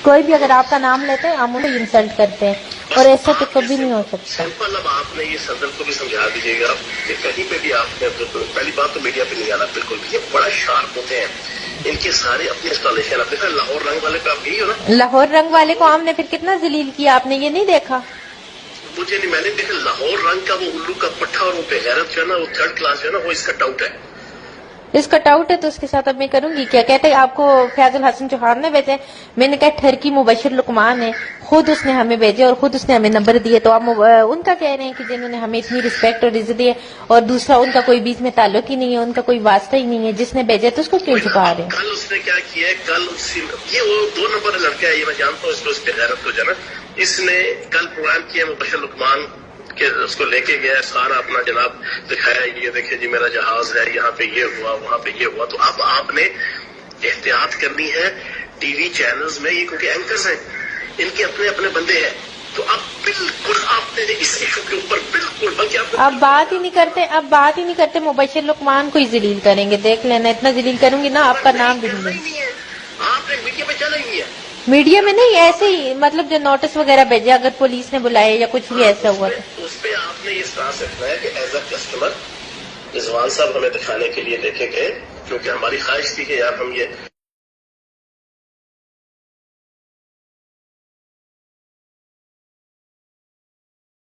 کوئی بھی اگر آپ کا نام لیتے ہیں ہم انہیں انسلٹ کرتے ہیں، اور ایسا تو کبھی نہیں ہو سکتا۔ سمپل اب آپ نے یہ صدر کو بھی سمجھا دیجیے گا کہ کہیں پہ بھی آپ نے پہلی بات تو میڈیا پہ نہیں آنا بالکل بھی، یہ بڑا شارپ ہوتے ہیں، ان کے سارے اپنے انسٹالیشن آپ دیکھا لاہور رنگ والے پہ آپ گئی ہو نا، لاہور رنگ والے کو ہم نے پھر کتنا ذلیل کیا، آپ نے یہ نہیں دیکھا؟ مجھے نہیں، میں نے دیکھا لاہور رنگ کا وہ الو کا پٹھا اور وہ بغیرت جو ہے نا وہ تھرڈ کلاس جو ہے نا وہ اس کا ڈاؤٹ ہے۔ اس کا ڈاؤٹ ہے تو اس کے ساتھ اب میں کروں گی کیا؟ کہتے ہیں آپ کو فیض الحسن چوہان نے بھیجے، میں نے کہا ٹھرکی مبشر لقمان ہے، خود اس نے ہمیں بھیجے اور خود اس نے ہمیں نمبر دیے، تو آپ ان کا کہہ رہے ہیں کہ جنہوں نے ہمیں اتنی رسپیکٹ اور عزت دی ہے، اور دوسرا ان کا کوئی بیچ میں تعلق ہی نہیں ہے، ان کا کوئی واسطہ ہی نہیں ہے، جس نے بھیجے تو اس کو کیوں چھپا رہے ہیں؟ کل اس نے کیا کیا ہے، کل یہ وہ 2 نمبر لڑکا ہے، یہ میں جانتا ہوں اس کو، اس بغیرت کو جو ہے نا، اس نے کل پروگرام کیا مبشر لقمان کہ اس کو لے کے گیا سارا اپنا جناب دکھایا، یہ دیکھیں جی میرا جہاز ہے، یہاں پہ یہ ہوا وہاں پہ یہ ہوا۔ تو اب آپ نے احتیاط کرنی ہے ٹی وی چینلز میں، یہ کیونکہ اینکرز ہیں ان کے اپنے اپنے بندے ہیں، تو اب بالکل آپ نے اس ایشو کے اوپر بالکل بلکہ آپ اب بات ہی نہیں کرتے مبشر لقمان کو ہی ذلیل کریں گے، دیکھ لینا، اتنا ذلیل کروں گی نا آپ کا نام بھی کرنا ہی نہیں۔ نہیں ہے، آپ نے میڈیا پہ چلا ہی نہیں ہے، میڈیا میں نہیں، ایسے ہی مطلب جو نوٹس وغیرہ بھیجے، اگر پولیس نے بلائے یا کچھ بھی ایسا ہوا تو اس پہ آپ نے اس طرح سے رکھنا ہے کہ ایز اے کسٹمر رضوان صاحب ہمیں دکھانے کے لیے لے کے گئے، کیونکہ ہماری خواہش تھی کہ یار ہم یہ